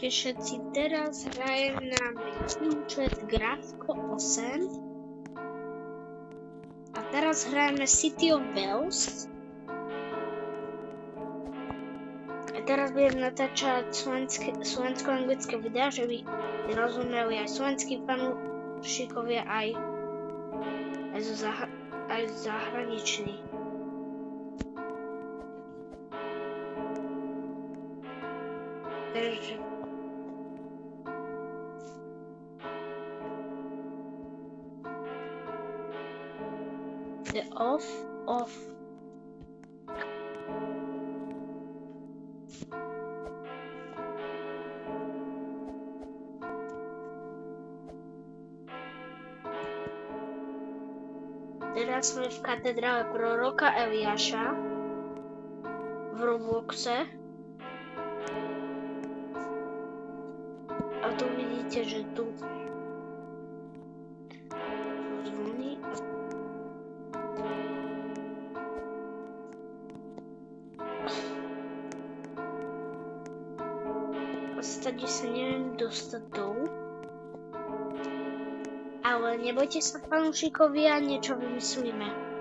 Čaute všetci, teraz hrajem na účet Grafko 8 a teraz hrajeme City of Bells a teraz budem natáčať slovensko-anglické videá, že by rozumeli aj slovenskí fanúšikovia, aj zahraniční. Takže the off. Teraz sme v katedrále proroka Eliáša v Robloxe. A tu vidíte, že tu zvoní. Stade sa neviem dostať dolu. Ale nebojte sa, fanúšikovia, niečo vymyslíme.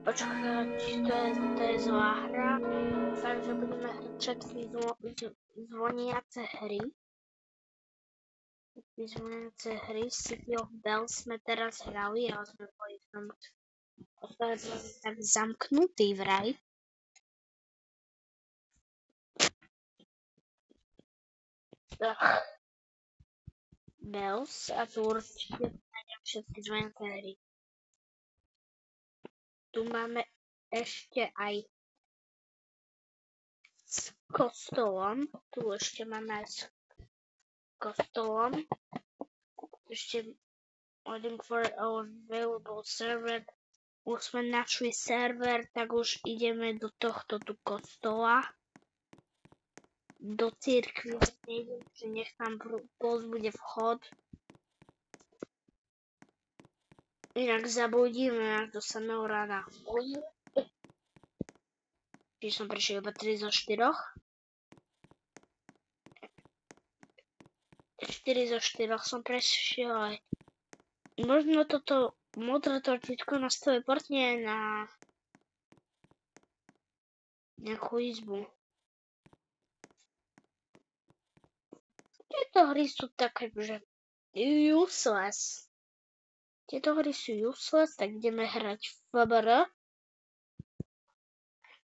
Počkať, to je zlá hra, takže budeme hrať všetky zvoniace hry. City of Bells sme teraz hrali, ale sme boli tak zamknutí vraj. Bells a tu určite nájdem všetky zvoniace hry. Tu máme ešte aj s kostolom. Tu ešte máme aj s kostolom. Ešte waiting for our available server. Už sme našli server, tak už ideme do tohto tu kostola. Do cirkvi nejdem, že nech tam bude vchod. Inak zabudíme až do samého rána. Čiže som prešiel iba 3 zo 4. 4 zo 4 som prešiel aj. Možno toto modré tortičko nás teleportne na nejakú izbu. Tieto hry sú také, že useless. Tieto hry sú useless, tak ideme hrať FBR.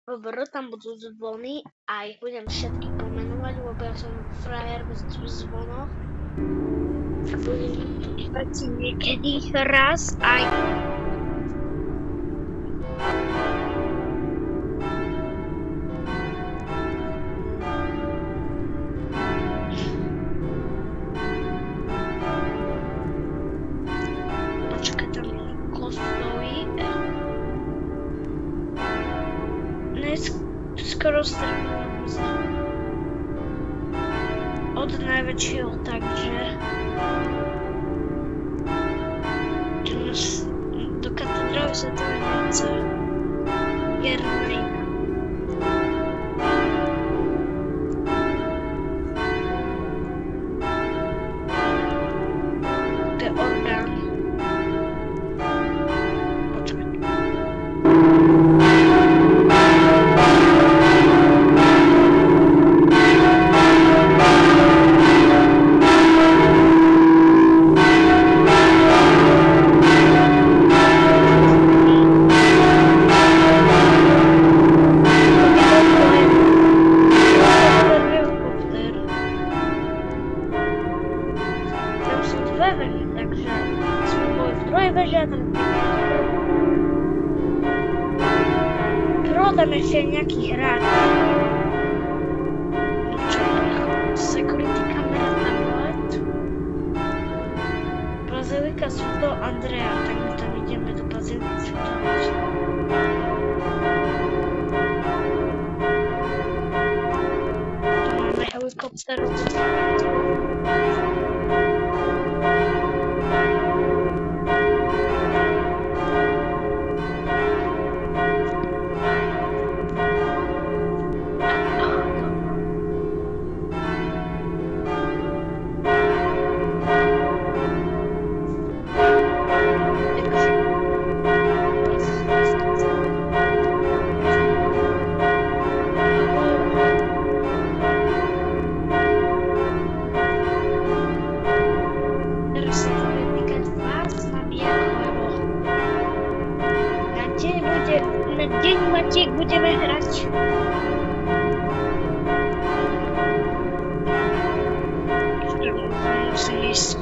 FBR, tam budú zvony a ich budem všetky pomenovať, lebo ja som frajer bez zvonov. Budem dívať si niekedy raz aj... Skoro strávim od najväčšieho, takže do katedrály sa to nechce Jernej. To je orgán. Tam ešte nejaký hráč. Andrea, tak my tam idziemy do bazynu sprzedawać. Tu mamy helikopterowy. Na dzień Maciek będziemy grać. Muszę jeść.